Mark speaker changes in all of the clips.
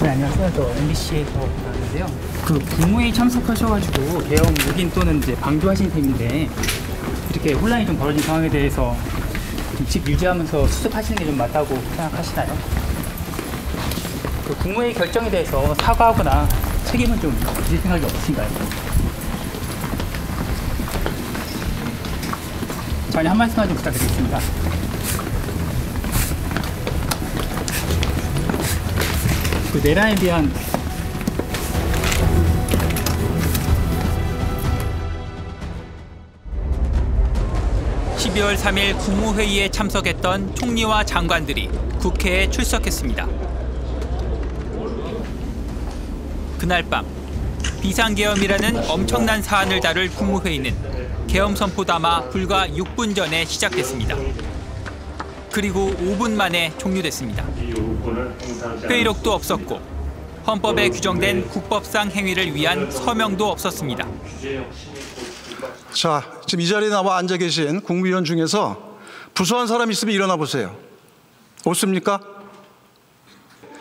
Speaker 1: 네, 안녕하세요. 저 MBC에서 나왔는데요. 그 국무회의 참석하셔가지고 계엄 묵인 또는 이제 방조하신 셈인데 이렇게 혼란이 좀 벌어진 상황에 대해서 집 유지하면서 수습하시는 게 좀 맞다고 생각하시나요? 그 국무회의 결정에 대해서 사과하거나 책임은 좀 지실 생각이 없으신가요? 저희 한 말씀만 좀 부탁드리겠습니다. 그 내란에 대한
Speaker 2: 12월 3일 국무회의에 참석했던 총리와 장관들이 국회에 출석했습니다. 그날 밤 비상계엄이라는 엄청난 사안을 다룰 국무회의는 계엄 선포 담아 불과 6분 전에 시작됐습니다. 그리고 5분 만에 종료됐습니다. 회의록도 없었고 헌법에 규정된 국법상 행위를 위한 서명도 없었습니다.
Speaker 3: 자, 지금 이 자리에 나와 앉아 계신 국무위원 중에서 부수한 사람 있으면 일어나 보세요. 없습니까?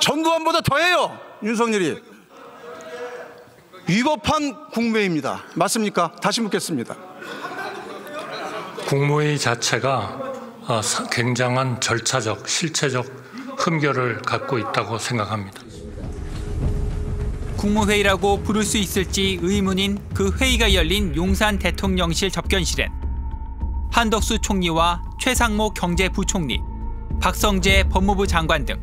Speaker 3: 전두환보다 더해요, 윤석열이. 위법한 국무회의입니다. 맞습니까? 다시 묻겠습니다.
Speaker 4: 국무회의 자체가 굉장한 절차적, 실체적 흠결을 갖고 있다고 생각합니다.
Speaker 2: 국무회의라고 부를 수 있을지 의문인 그 회의가 열린 용산 대통령실 접견실엔 한덕수 총리와 최상목 경제부총리, 박성재 법무부 장관 등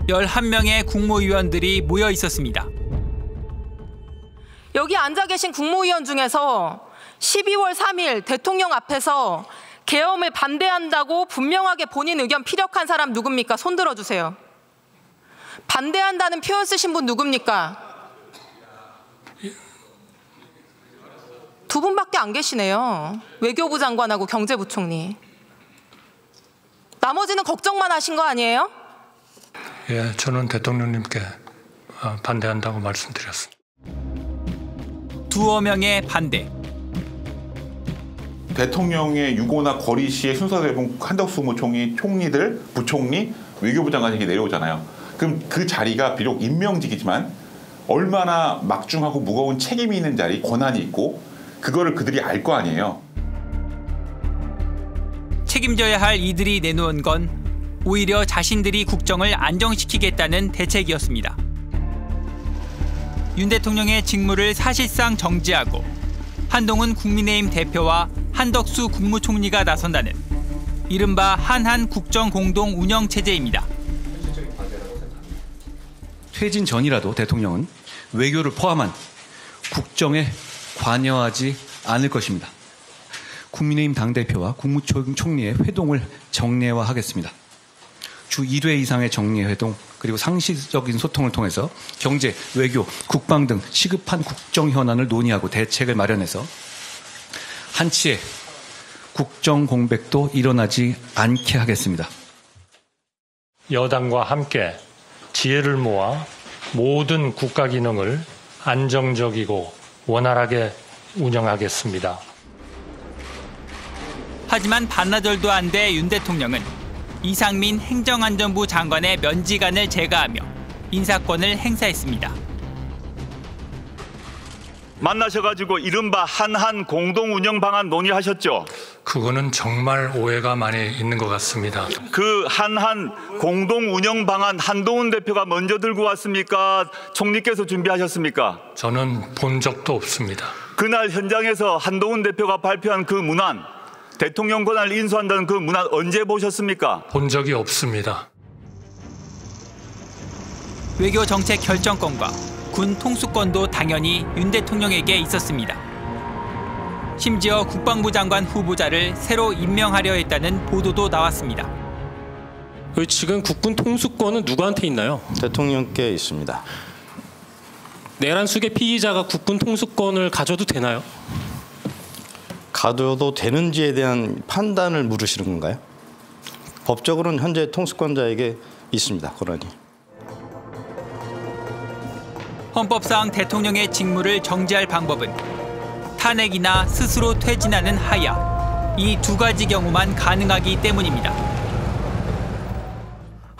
Speaker 2: 11명의 국무위원들이 모여 있었습니다.
Speaker 5: 여기 앉아 계신 국무위원 중에서 12월 3일 대통령 앞에서 계엄을 반대한다고 분명하게 본인 의견 피력한 사람 누굽니까? 손 들어주세요. 반대한다는 표현 쓰신 분 누굽니까? 두 분밖에 안 계시네요. 외교부 장관하고 경제부총리. 나머지는 걱정만 하신 거 아니에요?
Speaker 4: 예, 저는 대통령님께 반대한다고 말씀드렸습니다.
Speaker 2: 두어 명의 반대.
Speaker 6: 대통령의 유고나 거리 시에 순서대로 한덕수 국무총리, 총리들, 부총리, 외교부 장관이 내려오잖아요. 그럼 그 자리가 비록 임명직이지만 얼마나 막중하고 무거운 책임이 있는 자리, 권한이 있고 그거를 그들이 알 거 아니에요.
Speaker 2: 책임져야 할 이들이 내놓은 건 오히려 자신들이 국정을 안정시키겠다는 대책이었습니다. 윤 대통령의 직무를 사실상 정지하고 한동훈 국민의힘 대표와 한덕수 국무총리가 나선다는 이른바 한한 국정 공동 운영 체제입니다.
Speaker 7: 퇴진 전이라도 대통령은 외교를 포함한 국정에 관여하지 않을 것입니다. 국민의힘 당대표와 국무총리의 회동을 정례화하겠습니다. 주 1회 이상의 정례 회동 그리고 상시적인 소통을 통해서 경제, 외교, 국방 등 시급한 국정 현안을 논의하고 대책을 마련해서 한치의 국정 공백도 일어나지 않게 하겠습니다.
Speaker 4: 여당과 함께 지혜를 모아 모든 국가 기능을 안정적이고 원활하게 운영하겠습니다.
Speaker 2: 하지만 반나절도 안 돼 윤 대통령은 이상민 행정안전부 장관의 면직안을 제거하며 인사권을 행사했습니다.
Speaker 8: 만나셔가지고 이른바 한한 공동운영 방안 논의하셨죠?
Speaker 4: 그거는 정말 오해가 많이 있는 것 같습니다.
Speaker 8: 그 한한 공동운영 방안 한동훈 대표가 먼저 들고 왔습니까? 총리께서 준비하셨습니까?
Speaker 4: 저는 본 적도 없습니다.
Speaker 8: 그날 현장에서 한동훈 대표가 발표한 그 문안, 대통령 권한을 인수한다는 그 문안 언제 보셨습니까?
Speaker 4: 본 적이 없습니다.
Speaker 2: 외교 정책 결정권과 군 통수권도 당연히 윤 대통령에게 있었습니다. 심지어 국방부 장관 후보자를 새로 임명하려 했다는 보도도 나왔습니다.
Speaker 9: 지금 국군 통수권은 누구한테 있나요?
Speaker 10: 대통령께 있습니다.
Speaker 9: 내란 수계 피의자가 국군 통수권을 가져도 되나요?
Speaker 10: 가져도 되는지에 대한 판단을 물으시는 건가요? 법적으로는 현재 통수권자에게 있습니다. 권한이.
Speaker 2: 헌법상 대통령의 직무를 정지할 방법은 탄핵이나 스스로 퇴진하는 하야, 이 두 가지 경우만 가능하기 때문입니다.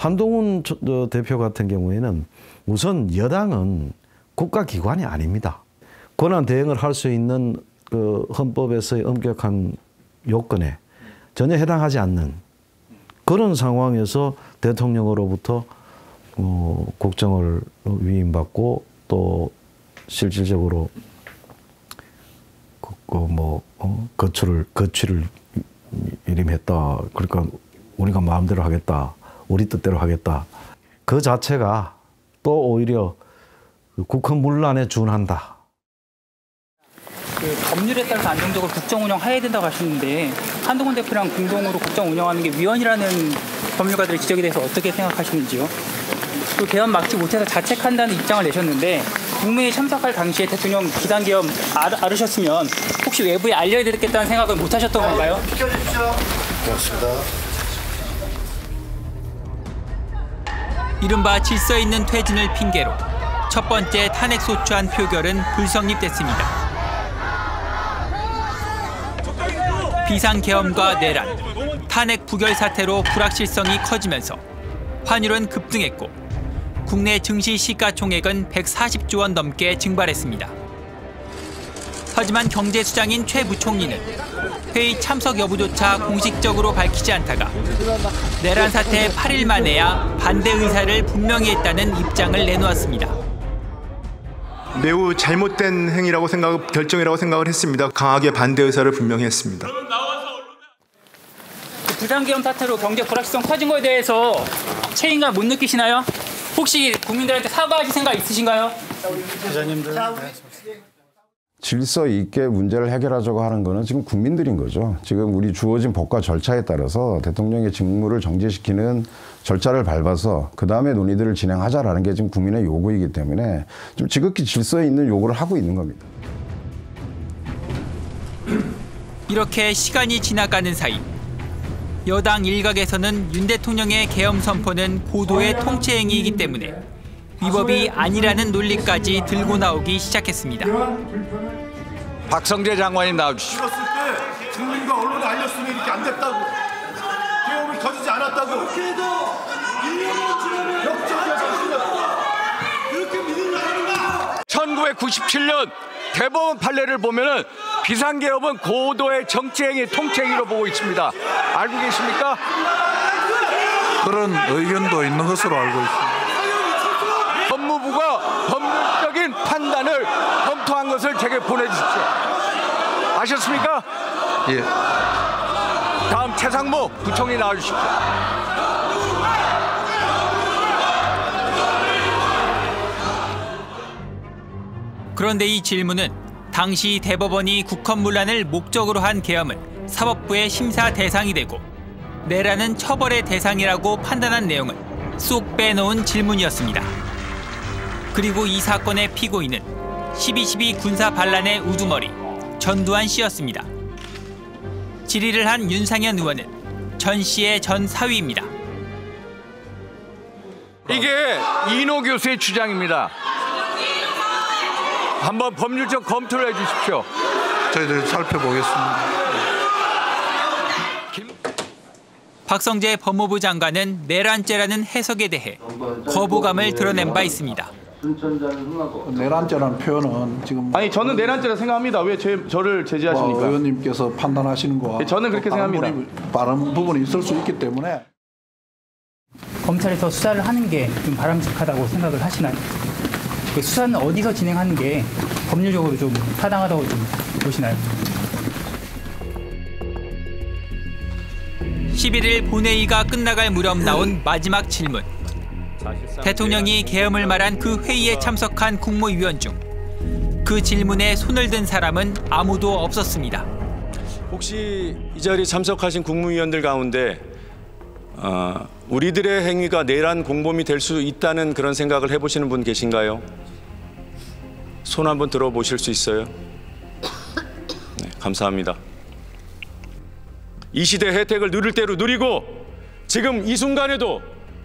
Speaker 11: 한동훈 대표 같은 경우에는 우선 여당은 국가기관이 아닙니다. 권한 대행을 할 수 있는 그 헌법에서의 엄격한 요건에 전혀 해당하지 않는 그런 상황에서 대통령으로부터 국정을 위임받고 또 실질적으로 거취를 일임했다. 그러니까 우리가 마음대로 하겠다. 우리 뜻대로 하겠다. 그 자체가 또 오히려 국헌문란에 준한다.
Speaker 1: 그 법률에 따라서 안정적으로 국정 운영해야 된다고 하시는데 한동훈 대표랑 공동으로 국정 운영하는 게 위헌이라는 법률가들의 지적에 대해서 어떻게 생각하시는지요? 또 개헌 막지 못해서 자책한다는 입장을 내셨는데 국무회의 참석할 당시에 대통령 비상계엄 알으셨으면 혹시 외부에 알려야 되겠다는 생각을 못 하셨던 건가요?
Speaker 12: 비켜주십시오. 고맙습니다.
Speaker 2: 이른바 질서 있는 퇴진을 핑계로 첫 번째 탄핵소추안 표결은 불성립됐습니다. 비상계엄과 내란, 탄핵 부결 사태로 불확실성이 커지면서 환율은 급등했고 국내 증시 시가총액은 140조 원 넘게 증발했습니다. 하지만 경제수장인 최 부총리는 회의 참석 여부조차 공식적으로 밝히지 않다가 내란 사태 8일 만에야 반대 의사를 분명히 했다는 입장을 내놓았습니다.
Speaker 13: 매우 잘못된 행위라고 결정이라고 생각을 했습니다. 강하게 반대 의사를 분명히 했습니다.
Speaker 1: 비상계엄 사태로 경제 불확실성 커진 거에 대해서 책임감 못 느끼시나요? 혹시 국민들한테 사과하실 생각 있으신가요?
Speaker 13: 기자님들.
Speaker 14: 질서 있게 문제를 해결하자고 하는 거는 지금 국민들인 거죠. 지금 우리 주어진 법과 절차에 따라서 대통령의 직무를 정지시키는 절차를 밟아서 그다음에 논의들을 진행하자라는 게 지금 국민의 요구이기 때문에 좀 지극히 질서에 있는 요구를 하고 있는 겁니다.
Speaker 2: 이렇게 시간이 지나가는 사이 여당 일각에서는 윤 대통령의 계엄 선포는 고도의 통치 행위이기 때문에 위법이 아니라는 논리까지 들고 나오기 시작했습니다.
Speaker 15: 박성재 장관이 나와주시오.
Speaker 12: 들었을 때 국민과 언론에 알렸으면 이렇게 안 됐다고. 계엄을 거두지 않았다고. 그래도 1년만 지나면 역전하자. 그렇게 믿는 나라인가?
Speaker 15: 1997년 대법원 판례를 보면은 비상계엄은 고도의 정치행위, 통치행위로 보고 있습니다. 알고 계십니까?
Speaker 16: 그런 의견도 있는 것으로 알고 있습니다.
Speaker 15: 법무부가 법률적인 판단을 검토한 것을 제게 보내주십시오. 아셨습니까?
Speaker 16: 예.
Speaker 15: 다음 최상무 부총리 나와주십시오.
Speaker 2: 그런데 이 질문은 당시 대법원이 국헌문란을 목적으로 한 계엄은 사법부의 심사 대상이 되고 내란은 처벌의 대상이라고 판단한 내용은 쏙 빼놓은 질문이었습니다. 그리고 이 사건의 피고인은 12.12 군사 반란의 우두머리 전두환 씨였습니다. 질의를 한 윤상현 의원은 전 씨의 전 사위입니다.
Speaker 15: 이게 이노 교수의 주장입니다. 한번 법률적 검토를 해주십시오.
Speaker 16: 저희들 살펴보겠습니다.
Speaker 2: 박성재 법무부 장관은 내란죄라는 해석에 대해 거부감을 드러낸 바 있습니다.
Speaker 16: 내란죄라는 표현은 지금
Speaker 17: 아니 저는 내란죄라 생각합니다. 왜 저를 제지하십니까?
Speaker 16: 의원님께서 판단하시는 거와
Speaker 17: 저는 그렇게 생각합니다.
Speaker 16: 다른 부분이 있을 수 있기 때문에
Speaker 1: 검찰이 더 수사를 하는 게 좀 바람직하다고 생각을 하시나요? 그 수사는 어디서 진행하는 게 법률적으로 좀 타당하다고 좀 보시나요?
Speaker 2: 11일 본회의가 끝나갈 무렵 나온 마지막 질문. 대통령이 계엄을 말한 그 회의에 참석한 국무위원 중 그 질문에 손을 든 사람은 아무도 없었습니다.
Speaker 18: 혹시 이 자리에 참석하신 국무위원들 가운데 우리들의 행위가 내란 공범이 될 수 있다는 그런 생각을 해보시는 분 계신가요? 손 한번 들어보실 수 있어요? 네, 감사합니다. 이 시대 혜택을 누릴 대로 누리고 지금 이 순간에도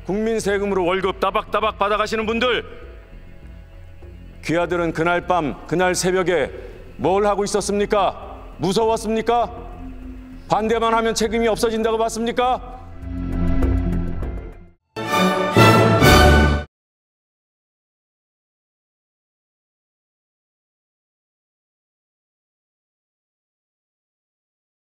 Speaker 18: 국민 세금으로 월급 따박따박 받아가시는 분들, 귀하들은 그날 밤, 그날 새벽에 뭘 하고 있었습니까? 무서웠습니까? 반대만 하면 책임이 없어진다고 봤습니까?
Speaker 19: 있습니다.